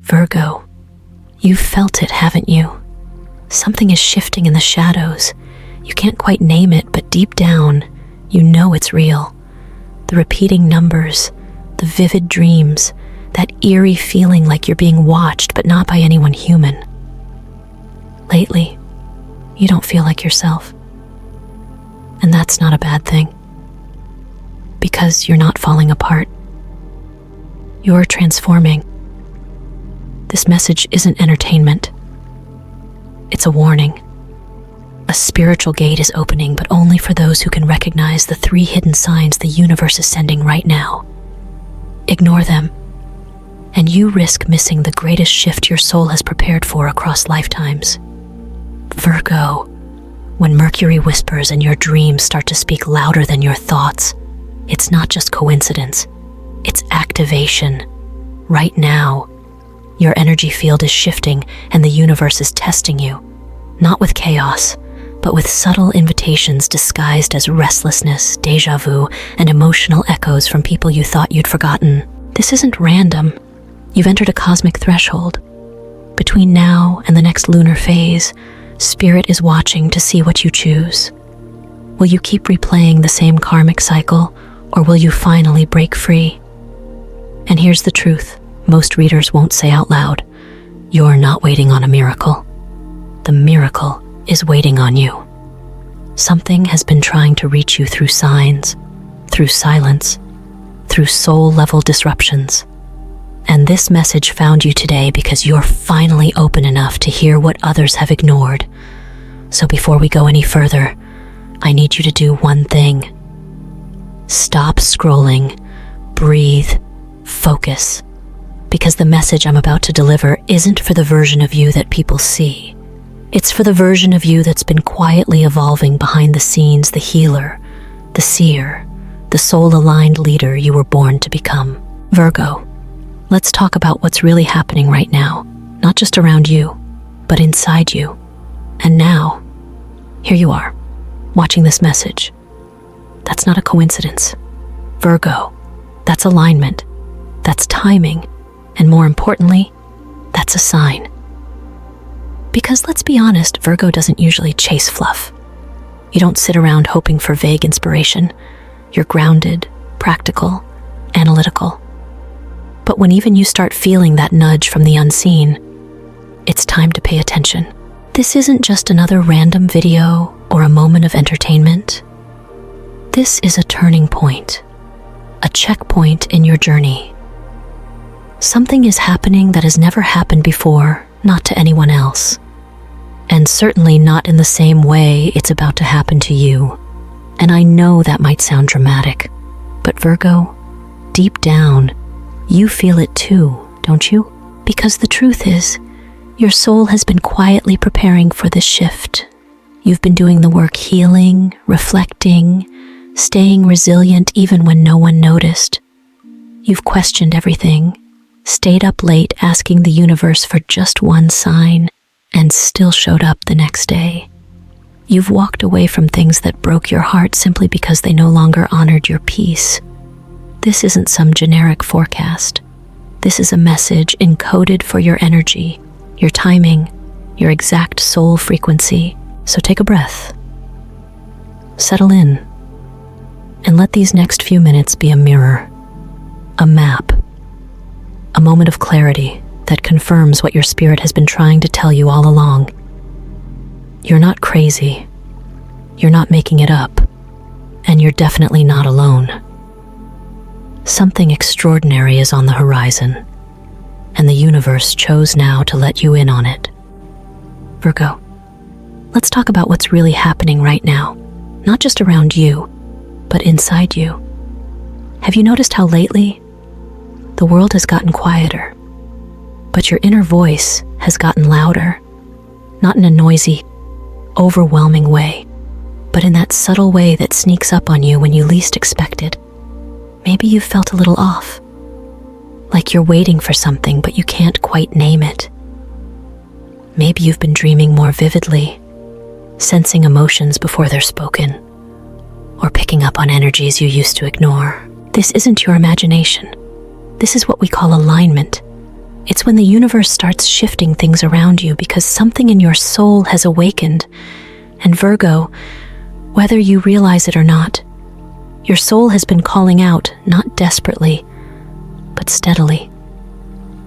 Virgo, you've felt it, haven't you? Something is shifting in the shadows. You can't quite name it, but deep down, you know it's real. The repeating numbers, the vivid dreams, that eerie feeling like you're being watched, but not by anyone human. Lately, you don't feel like yourself. And that's not a bad thing. Because you're not falling apart. You're transforming. This message isn't entertainment. It's a warning. A spiritual gate is opening, but only for those who can recognize the 3 hidden signs the universe is sending right now. Ignore them, and you risk missing the greatest shift your soul has prepared for across lifetimes. Virgo, when Mercury whispers and your dreams start to speak louder than your thoughts, it's not just coincidence, it's activation. Right now, your energy field is shifting and the universe is testing you, not with chaos, but with subtle invitations disguised as restlessness, déjà vu, and emotional echoes from people you thought you'd forgotten. This isn't random. You've entered a cosmic threshold. Between now and the next lunar phase, Spirit is watching to see what you choose. Will you keep replaying the same karmic cycle, or will you finally break free? And here's the truth most readers won't say out loud. You're not waiting on a miracle. The miracle is waiting on you. Something has been trying to reach you through signs, through silence, through soul-level disruptions. And this message found you today because you're finally open enough to hear what others have ignored. So before we go any further, I need you to do one thing. Stop scrolling, breathe, focus. Because the message I'm about to deliver isn't for the version of you that people see. It's for the version of you that's been quietly evolving behind the scenes, the healer, the seer, the soul-aligned leader you were born to become. Virgo, let's talk about what's really happening right now, not just around you, but inside you. And now, here you are, watching this message. That's not a coincidence. Virgo, that's alignment, that's timing, and more importantly, that's a sign. Because let's be honest, Virgo doesn't usually chase fluff. You don't sit around hoping for vague inspiration. You're grounded, practical, analytical. But when even you start feeling that nudge from the unseen, it's time to pay attention. This isn't just another random video or a moment of entertainment. This is a turning point, a checkpoint in your journey. Something is happening that has never happened before, not to anyone else. And certainly not in the same way it's about to happen to you. And I know that might sound dramatic, but Virgo, deep down, you feel it too, don't you? Because the truth is, your soul has been quietly preparing for this shift. You've been doing the work healing, reflecting, staying resilient even when no one noticed. You've questioned everything, stayed up late asking the universe for just one sign, and still showed up the next day. You've walked away from things that broke your heart simply because they no longer honored your peace. This isn't some generic forecast. This is a message encoded for your energy, your timing, your exact soul frequency. So take a breath. Settle in. And let these next few minutes be a mirror, a map, a moment of clarity that confirms what your spirit has been trying to tell you all along. You're not crazy. You're not making it up. And you're definitely not alone. Something extraordinary is on the horizon, and the universe chose now to let you in on it. Virgo, let's talk about what's really happening right now, not just around you, but inside you. Have you noticed how lately the world has gotten quieter, but your inner voice has gotten louder, not in a noisy, overwhelming way, but in that subtle way that sneaks up on you when you least expect it? Maybe you've felt a little off, like you're waiting for something but you can't quite name it. Maybe you've been dreaming more vividly, sensing emotions before they're spoken, or picking up on energies you used to ignore. This isn't your imagination. This is what we call alignment. It's when the universe starts shifting things around you because something in your soul has awakened. And Virgo, whether you realize it or not, your soul has been calling out, not desperately, but steadily.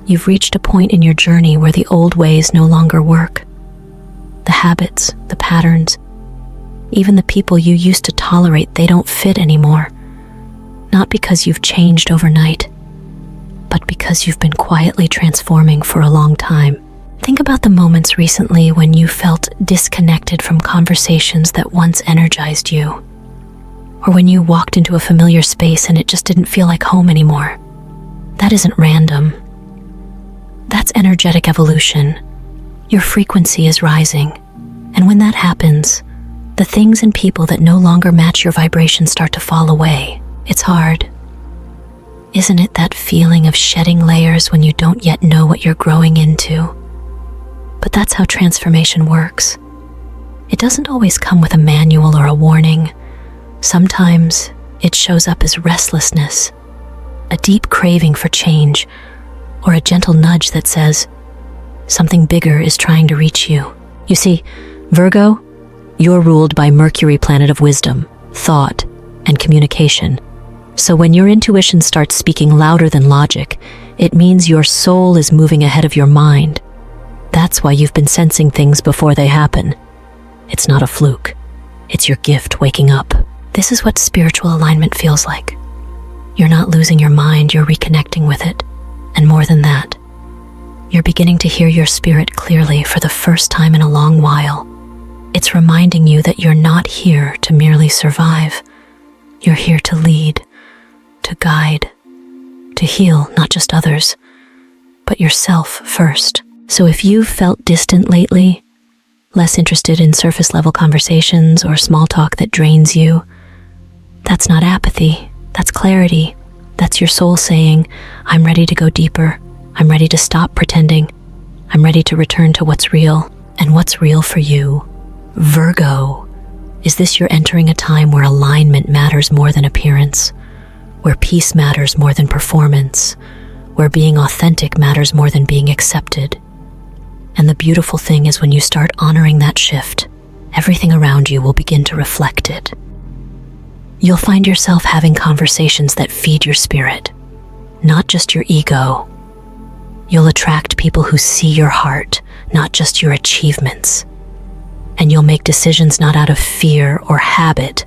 You've reached a point in your journey where the old ways no longer work. The habits, the patterns, even the people you used to tolerate, they don't fit anymore. Not because you've changed overnight, but because you've been quietly transforming for a long time. Think about the moments recently when you felt disconnected from conversations that once energized you, or when you walked into a familiar space and it just didn't feel like home anymore. That isn't random. That's energetic evolution. Your frequency is rising, and when that happens, the things and people that no longer match your vibration start to fall away. It's hard. Isn't it that feeling of shedding layers when you don't yet know what you're growing into? But that's how transformation works. It doesn't always come with a manual or a warning. Sometimes it shows up as restlessness, a deep craving for change, or a gentle nudge that says, something bigger is trying to reach you. You see, Virgo, you're ruled by Mercury, planet of wisdom, thought, and communication. So when your intuition starts speaking louder than logic, it means your soul is moving ahead of your mind. That's why you've been sensing things before they happen. It's not a fluke. It's your gift waking up. This is what spiritual alignment feels like. You're not losing your mind, you're reconnecting with it. And more than that, you're beginning to hear your spirit clearly for the first time in a long while. It's reminding you that you're not here to merely survive. You're here to lead, to guide, to heal not just others, but yourself first. So if you've felt distant lately, less interested in surface-level conversations or small talk that drains you, that's not apathy, that's clarity. That's your soul saying, I'm ready to go deeper. I'm ready to stop pretending. I'm ready to return to what's real. And what's real for you, Virgo? Is this you're entering a time where alignment matters more than appearance, where peace matters more than performance, where being authentic matters more than being accepted. And the beautiful thing is when you start honoring that shift, everything around you will begin to reflect it. You'll find yourself having conversations that feed your spirit, not just your ego. You'll attract people who see your heart, not just your achievements. And you'll make decisions not out of fear or habit,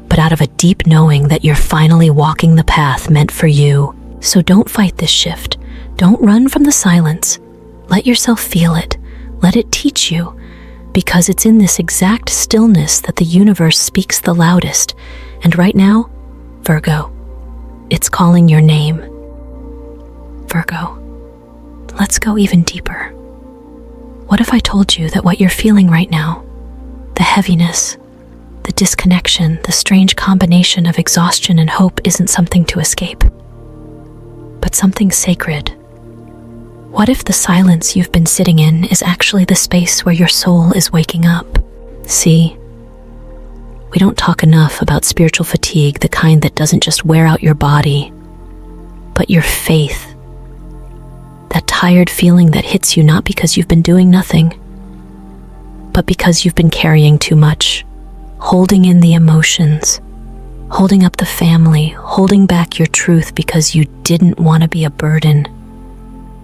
but out of a deep knowing that you're finally walking the path meant for you. So don't fight this shift. Don't run from the silence. Let yourself feel it. Let it teach you, because it's in this exact stillness that the universe speaks the loudest. And right now, Virgo, it's calling your name. Virgo, let's go even deeper. What if I told you that what you're feeling right now, the heaviness, the disconnection, the strange combination of exhaustion and hope isn't something to escape, but something sacred? What if the silence you've been sitting in is actually the space where your soul is waking up? See, we don't talk enough about spiritual fatigue, the kind that doesn't just wear out your body, but your faith. That tired feeling that hits you not because you've been doing nothing, but because you've been carrying too much, holding in the emotions, holding up the family, holding back your truth because you didn't want to be a burden.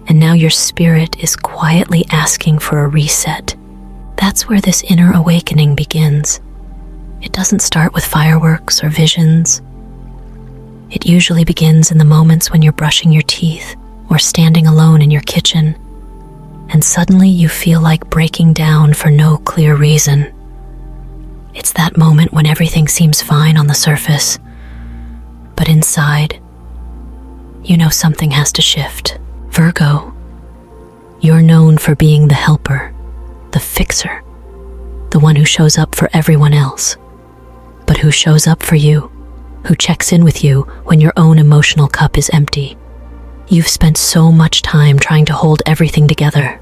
And now your spirit is quietly asking for a reset. That's where this inner awakening begins. It doesn't start with fireworks or visions. It usually begins in the moments when you're brushing your teeth or standing alone in your kitchen, and suddenly you feel like breaking down for no clear reason. It's that moment when everything seems fine on the surface, but inside, you know something has to shift. Virgo, you're known for being the helper, the fixer, the one who shows up for everyone else. But who shows up for you, who checks in with you when your own emotional cup is empty. You've spent so much time trying to hold everything together.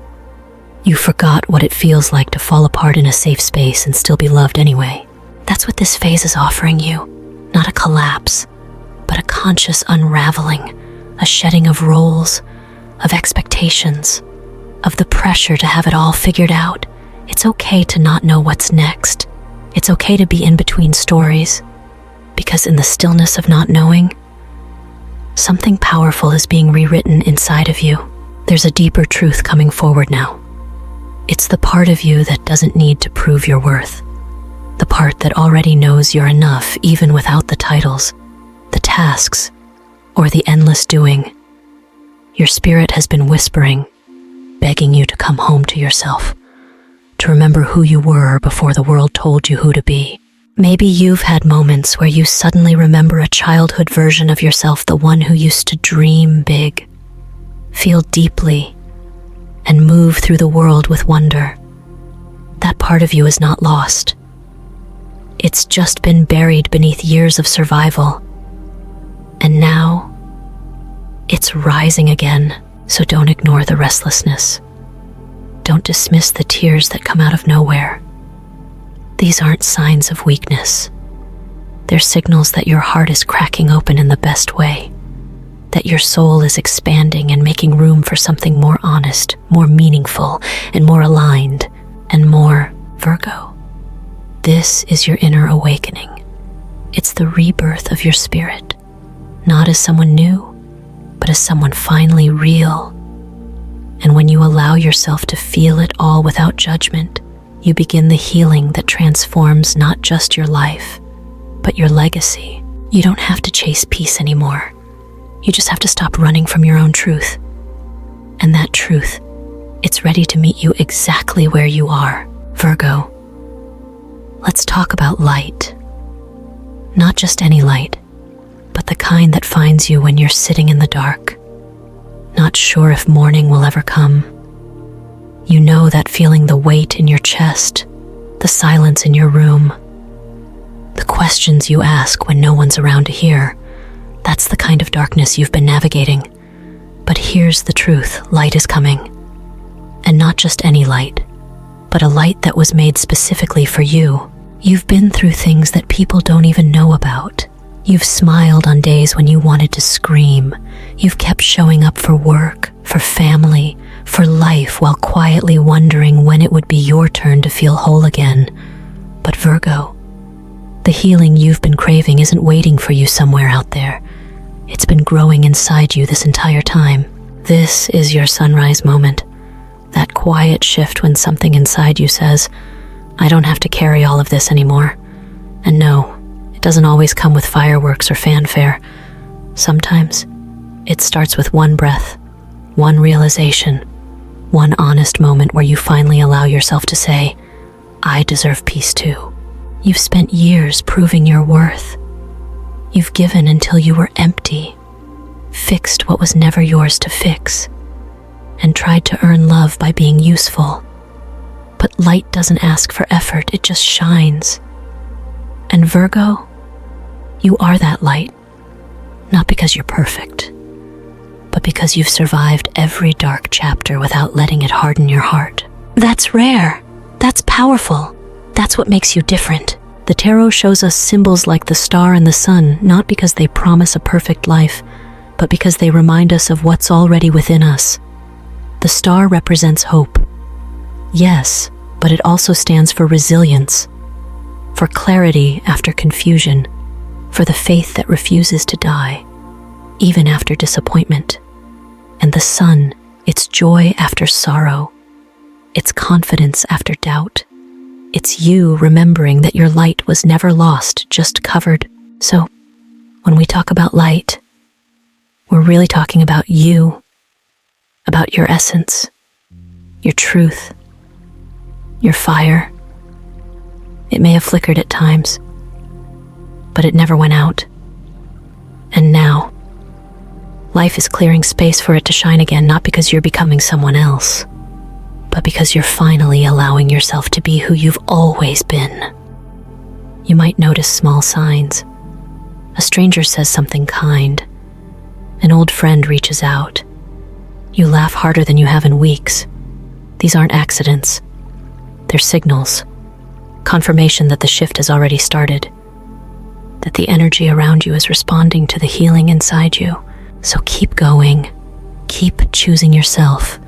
You forgot what it feels like to fall apart in a safe space and still be loved anyway. That's what this phase is offering you. Not a collapse, but a conscious unraveling, a shedding of roles, of expectations, of the pressure to have it all figured out. It's okay to not know what's next. It's okay to be in between stories, because in the stillness of not knowing, something powerful is being rewritten inside of you. There's a deeper truth coming forward now. It's the part of you that doesn't need to prove your worth. The part that already knows you're enough even without the titles, the tasks, or the endless doing. Your spirit has been whispering, begging you to come home to yourself, to remember who you were before the world told you who to be. Maybe you've had moments where you suddenly remember a childhood version of yourself, the one who used to dream big, feel deeply, and move through the world with wonder. That part of you is not lost. It's just been buried beneath years of survival. And now, it's rising again, so don't ignore the restlessness. Don't dismiss the tears that come out of nowhere. These aren't signs of weakness. They're signals that your heart is cracking open in the best way, that your soul is expanding and making room for something more honest, more meaningful, and more aligned, and more Virgo. This is your inner awakening. It's the rebirth of your spirit, not as someone new, but as someone finally real. And when you allow yourself to feel it all without judgment, you begin the healing that transforms not just your life, but your legacy. You don't have to chase peace anymore. You just have to stop running from your own truth. And that truth, it's ready to meet you exactly where you are. Virgo, let's talk about light. Not just any light, but the kind that finds you when you're sitting in the dark, not sure if morning will ever come. You know that feeling, the weight in your chest, the silence in your room, the questions you ask when no one's around to hear. That's the kind of darkness you've been navigating. But here's the truth, light is coming. And not just any light, but a light that was made specifically for you. You've been through things that people don't even know about. You've smiled on days when you wanted to scream. You've kept showing up for work, for family, for life, while quietly wondering when it would be your turn to feel whole again. But Virgo, the healing you've been craving isn't waiting for you somewhere out there. It's been growing inside you this entire time. This is your sunrise moment. That quiet shift when something inside you says, I don't have to carry all of this anymore. And no, it doesn't always come with fireworks or fanfare. Sometimes it starts with one breath, one realization, one honest moment where you finally allow yourself to say, I deserve peace too. You've spent years proving your worth. You've given until you were empty, fixed what was never yours to fix, and tried to earn love by being useful. But light doesn't ask for effort, it just shines. And Virgo, you are that light, not because you're perfect, but because you've survived every dark chapter without letting it harden your heart. That's rare. That's powerful. That's what makes you different. The tarot shows us symbols like the star and the sun, not because they promise a perfect life, but because they remind us of what's already within us. The star represents hope. Yes, but it also stands for resilience, for clarity after confusion, for the faith that refuses to die, even after disappointment. And the sun, it's joy after sorrow, it's confidence after doubt. It's you remembering that your light was never lost, just covered. So, when we talk about light, we're really talking about you, about your essence, your truth, your fire. It may have flickered at times, but it never went out. And now, life is clearing space for it to shine again, not because you're becoming someone else, but because you're finally allowing yourself to be who you've always been. You might notice small signs. A stranger says something kind. An old friend reaches out. You laugh harder than you have in weeks. These aren't accidents. They're signals. Confirmation that the shift has already started. That the energy around you is responding to the healing inside you. So keep going. Keep choosing yourself,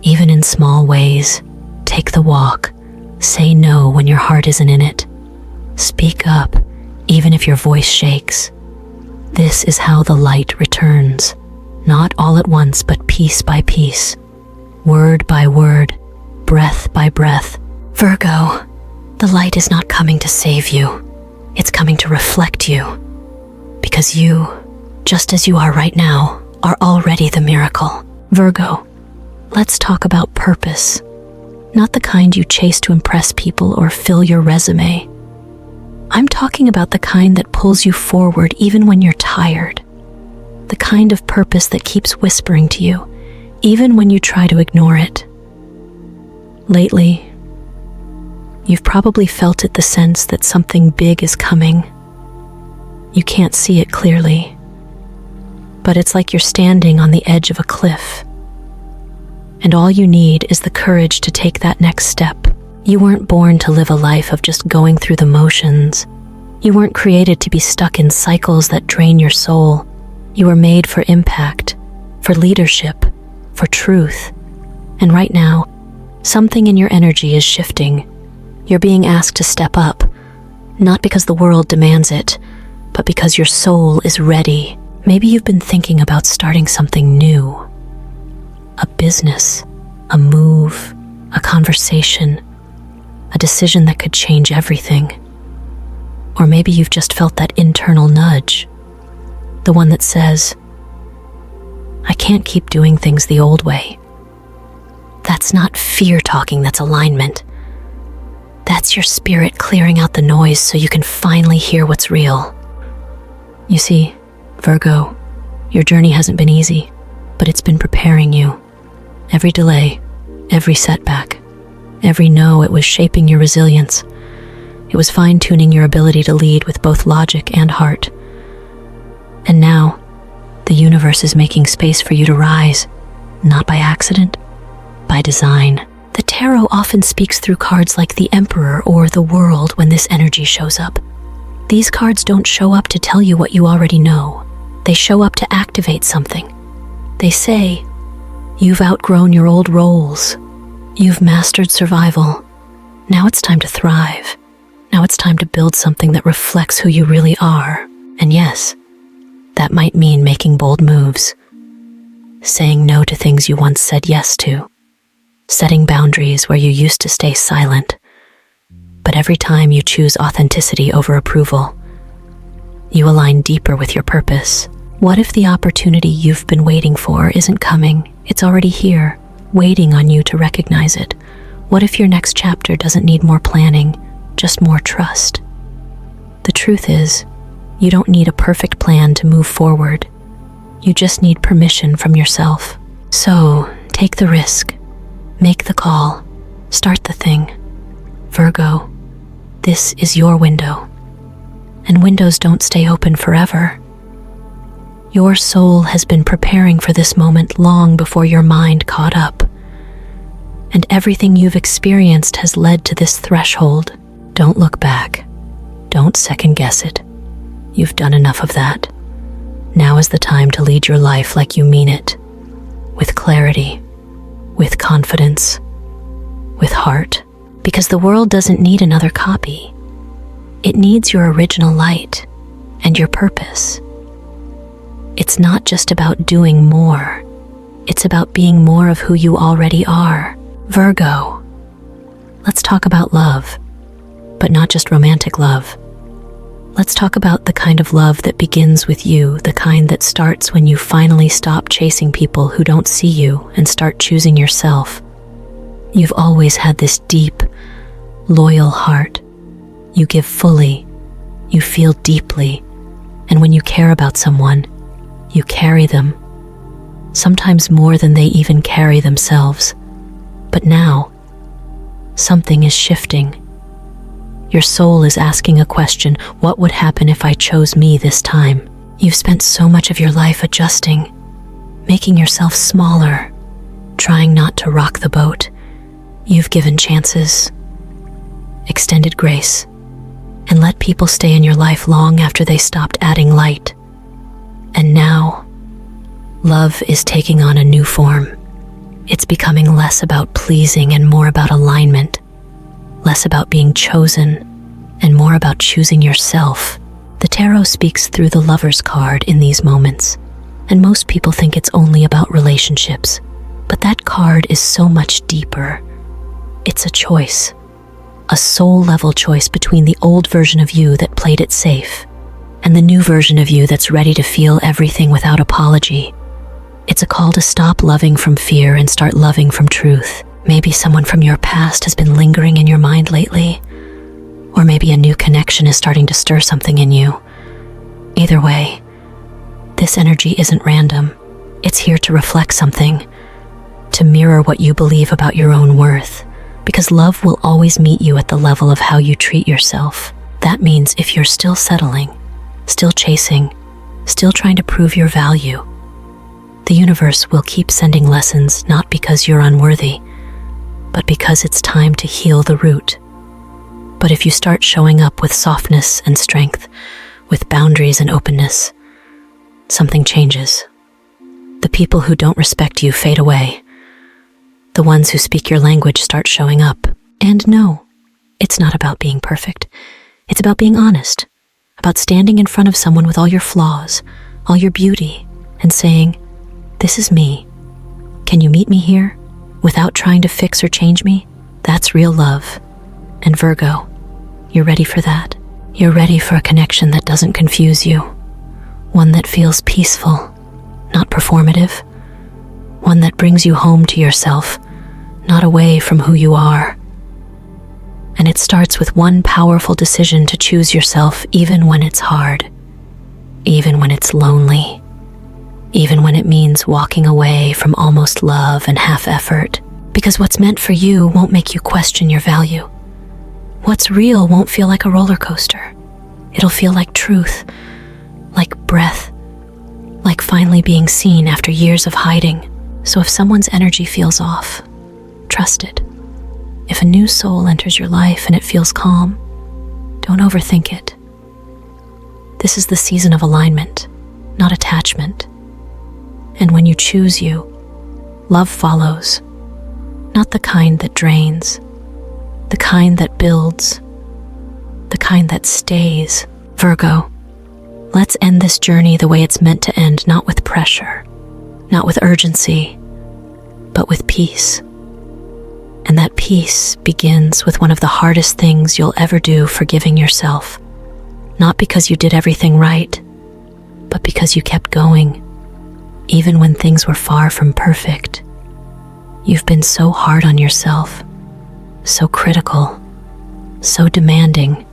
even in small ways. Take the walk. Say no when your heart isn't in it. Speak up, even if your voice shakes. This is how the light returns, not all at once, but piece by piece, word by word, breath by breath. Virgo, the light is not coming to save you. It's coming to reflect you. Because you, just as you are right now, are already the miracle. Virgo, let's talk about purpose. Not the kind you chase to impress people or fill your resume. I'm talking about the kind that pulls you forward even when you're tired. The kind of purpose that keeps whispering to you, even when you try to ignore it. Lately, you've probably felt it, the sense that something big is coming. You can't see it clearly, but it's like you're standing on the edge of a cliff. And all you need is the courage to take that next step. You weren't born to live a life of just going through the motions. You weren't created to be stuck in cycles that drain your soul. You were made for impact, for leadership, for truth. And right now, something in your energy is shifting. You're being asked to step up, not because the world demands it, but because your soul is ready. Maybe you've been thinking about starting something new. A business, a move, a conversation, a decision that could change everything. Or maybe you've just felt that internal nudge, the one that says, I can't keep doing things the old way. That's not fear talking, that's alignment. That's your spirit clearing out the noise so you can finally hear what's real. You see, Virgo, your journey hasn't been easy, but it's been preparing you. Every delay, every setback, every no, it was shaping your resilience. It was fine-tuning your ability to lead with both logic and heart. And now, the universe is making space for you to rise, not by accident, by design. The tarot often speaks through cards like the Emperor or the World when this energy shows up. These cards don't show up to tell you what you already know. They show up to activate something. They say, you've outgrown your old roles. You've mastered survival. Now it's time to thrive. Now it's time to build something that reflects who you really are. And yes, that might mean making bold moves, saying no to things you once said yes to, setting boundaries where you used to stay silent. But every time you choose authenticity over approval, you align deeper with your purpose. What if the opportunity you've been waiting for isn't coming? It's already here, waiting on you to recognize it. What if your next chapter doesn't need more planning, just more trust? The truth is, you don't need a perfect plan to move forward. You just need permission from yourself. So, take the risk, make the call, start the thing. Virgo, this is your window. And windows don't stay open forever. Your soul has been preparing for this moment long before your mind caught up. And everything you've experienced has led to this threshold. Don't look back. Don't second guess it. You've done enough of that. Now is the time to lead your life like you mean it. With clarity, with confidence, with heart. Because the world doesn't need another copy. It needs your original light and your purpose. It's not just about doing more. It's about being more of who you already are. Virgo, let's talk about love, but not just romantic love. Let's talk about the kind of love that begins with you, the kind that starts when you finally stop chasing people who don't see you and start choosing yourself. You've always had this deep, loyal heart. You give fully, you feel deeply, and when you care about someone, you carry them, sometimes more than they even carry themselves. But now, something is shifting. Your soul is asking a question: what would happen if I chose me this time? You've spent so much of your life adjusting, making yourself smaller, trying not to rock the boat. You've given chances, extended grace, and let people stay in your life long after they stopped adding light. And now, Love is taking on a new form. It's becoming less about pleasing and more about alignment, less about being chosen and more about choosing yourself. The tarot speaks through the Lover's card in these moments, and most people think it's only about relationships. But that card is so much deeper. It's a choice, a soul-level choice between the old version of you that played it safe and the new version of you that's ready to feel everything without apology. It's a call to stop loving from fear and start loving from truth. Maybe someone from your past has been lingering in your mind lately, or maybe a new connection is starting to stir something in you. Either way, this energy isn't random. It's here to reflect something, to mirror what you believe about your own worth, because love will always meet you at the level of how you treat yourself. That means if you're still settling, still chasing, still trying to prove your value, the universe will keep sending lessons, not because you're unworthy, but because it's time to heal the root. But if you start showing up with softness and strength, with boundaries and openness, something changes. The people who don't respect you fade away. The ones who speak your language start showing up. And no, it's not about being perfect. It's about being honest, about standing in front of someone with all your flaws, all your beauty, and saying, "This is me. Can you meet me here?" Without trying to fix or change me. That's real love. And Virgo, you're ready for that. You're ready for a connection that doesn't confuse you. One that feels peaceful, not performative. One that brings you home to yourself, not away from who you are. And it starts with one powerful decision to choose yourself even when it's hard, even when it's lonely, even when it means walking away from almost love and half effort. Because what's meant for you won't make you question your value. What's real won't feel like a roller coaster. It'll feel like truth, like breath, like finally being seen after years of hiding. So if someone's energy feels off, trust it. If a new soul enters your life and it feels calm, don't overthink it. This is the season of alignment, not attachment. And when you choose you, love follows. Not the kind that drains, the kind that builds, the kind that stays. Virgo, let's end this journey the way it's meant to end, not with pressure, not with urgency, but with peace. And that peace begins with one of the hardest things you'll ever do, forgiving yourself. Not because you did everything right, but because you kept going, even when things were far from perfect. You've been so hard on yourself, so critical, so demanding.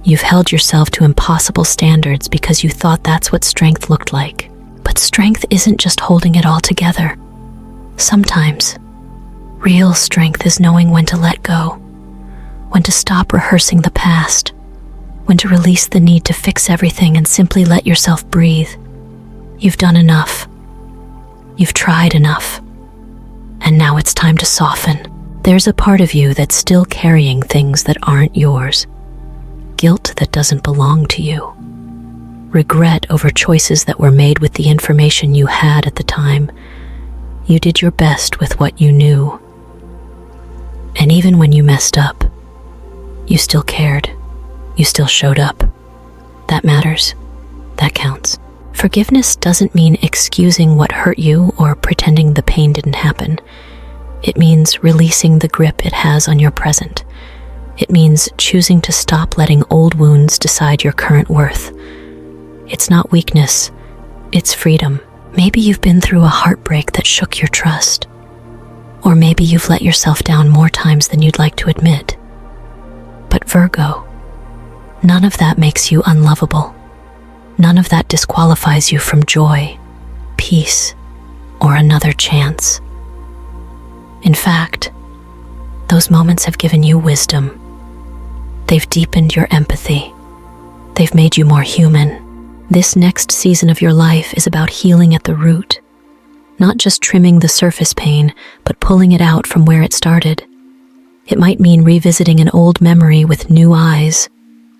You've held yourself to impossible standards because you thought that's what strength looked like. But strength isn't just holding it all together. Sometimes, real strength is knowing when to let go, when to stop rehearsing the past, when to release the need to fix everything and simply let yourself breathe. You've done enough. You've tried enough. And now it's time to soften. There's a part of you that's still carrying things that aren't yours. Guilt that doesn't belong to you. Regret over choices that were made with the information you had at the time. You did your best with what you knew. And even when you messed up, you still cared. You still showed up. That matters. That counts. Forgiveness doesn't mean excusing what hurt you or pretending the pain didn't happen. It means releasing the grip it has on your present. It means choosing to stop letting old wounds decide your current worth. It's not weakness, it's freedom. Maybe you've been through a heartbreak that shook your trust. Or maybe you've let yourself down more times than you'd like to admit. But Virgo, none of that makes you unlovable. None of that disqualifies you from joy, peace, or another chance. In fact, those moments have given you wisdom. They've deepened your empathy. They've made you more human. This next season of your life is about healing at the root, not just trimming the surface pain, but pulling it out from where it started. It might mean revisiting an old memory with new eyes.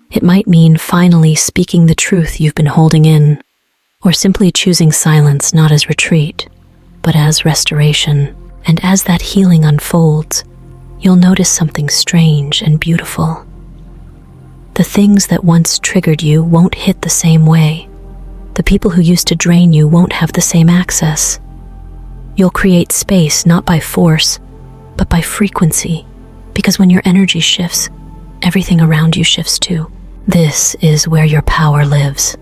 It might mean finally speaking the truth you've been holding in, or simply choosing silence not as retreat, but as restoration. And as that healing unfolds, you'll notice something strange and beautiful. The things that once triggered you won't hit the same way. The people who used to drain you won't have the same access. You'll create space not by force, but by frequency, because when your energy shifts, everything around you shifts too. This is where your power lives,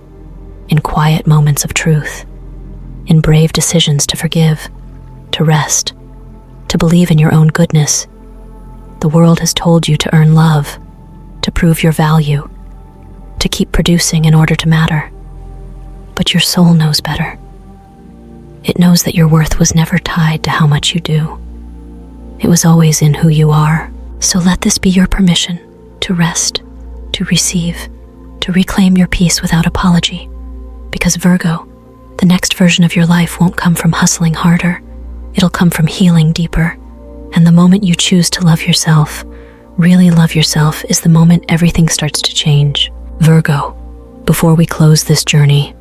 in quiet moments of truth, in brave decisions to forgive, to rest, to believe in your own goodness. The world has told you to earn love, to prove your value, to keep producing in order to matter. But your soul knows better. It knows that your worth was never tied to how much you do. It was always in who you are. So let this be your permission to rest, to receive, to reclaim your peace without apology. Because Virgo, the next version of your life won't come from hustling harder. It'll come from healing deeper. And the moment you choose to love yourself, really love yourself, is the moment everything starts to change. Virgo, before we close this journey,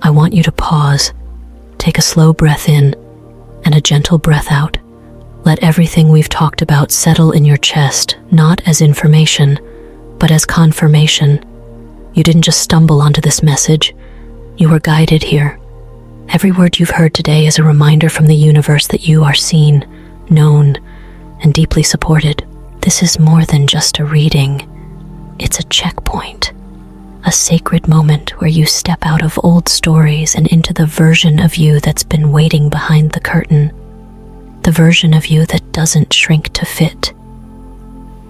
I want you to pause, take a slow breath in and a gentle breath out. Let everything we've talked about settle in your chest, not as information, but as confirmation. You didn't just stumble onto this message. You were guided here. Every word you've heard today is a reminder from the universe that you are seen, known, and deeply supported. This is more than just a reading. It's a checkpoint, a sacred moment where you step out of old stories and into the version of you that's been waiting behind the curtain. The version of you that doesn't shrink to fit.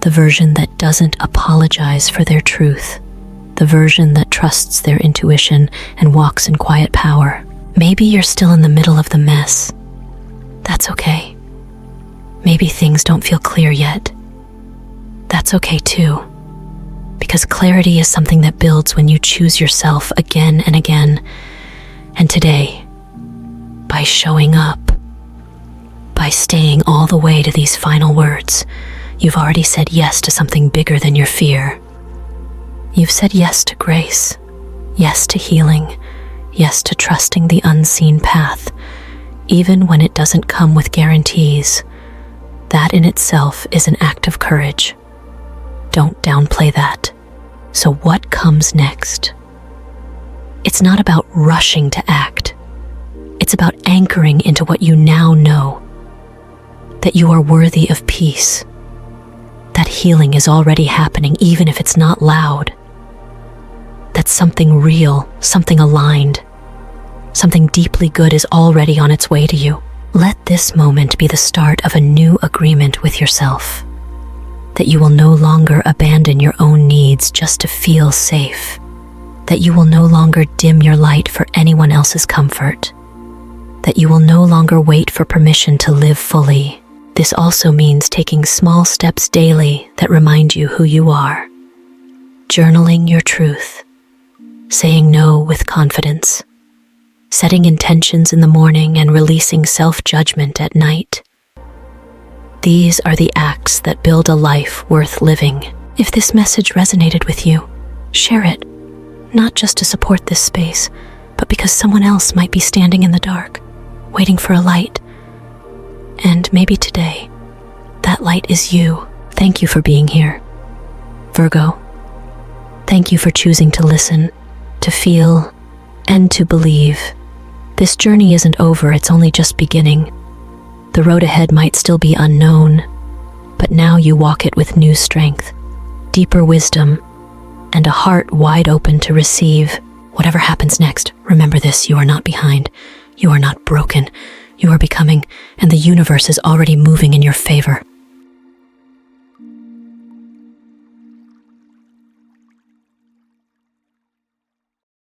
The version that doesn't apologize for their truth. The version that trusts their intuition and walks in quiet power. Maybe you're still in the middle of the mess. That's okay. Maybe things don't feel clear yet. That's okay too. Because clarity is something that builds when you choose yourself again and again. And today, by showing up, by staying all the way to these final words, you've already said yes to something bigger than your fear. You've said yes to grace, yes to healing, yes to trusting the unseen path, even when it doesn't come with guarantees. That in itself is an act of courage. Don't downplay that. So what comes next? It's not about rushing to act. It's about anchoring into what you now know. That you are worthy of peace. That healing is already happening even if it's not loud. That something real, something aligned, something deeply good is already on its way to you. Let this moment be the start of a new agreement with yourself. That you will no longer abandon your own needs just to feel safe. That you will no longer dim your light for anyone else's comfort. That you will no longer wait for permission to live fully. This also means taking small steps daily that remind you who you are. Journaling your truth. Saying no with confidence. Setting intentions in the morning and releasing self-judgment at night. These are the acts that build a life worth living. If this message resonated with you, share it, not just to support this space, but because someone else might be standing in the dark, waiting for a light. And maybe today, that light is you. Thank you for being here, Virgo. Thank you for choosing to listen, to feel, and to believe. This journey isn't over, it's only just beginning. The road ahead might still be unknown, but now you walk it with new strength, deeper wisdom, and a heart wide open to receive. Whatever happens next, remember this: you are not behind, you are not broken, you are becoming, and the universe is already moving in your favor.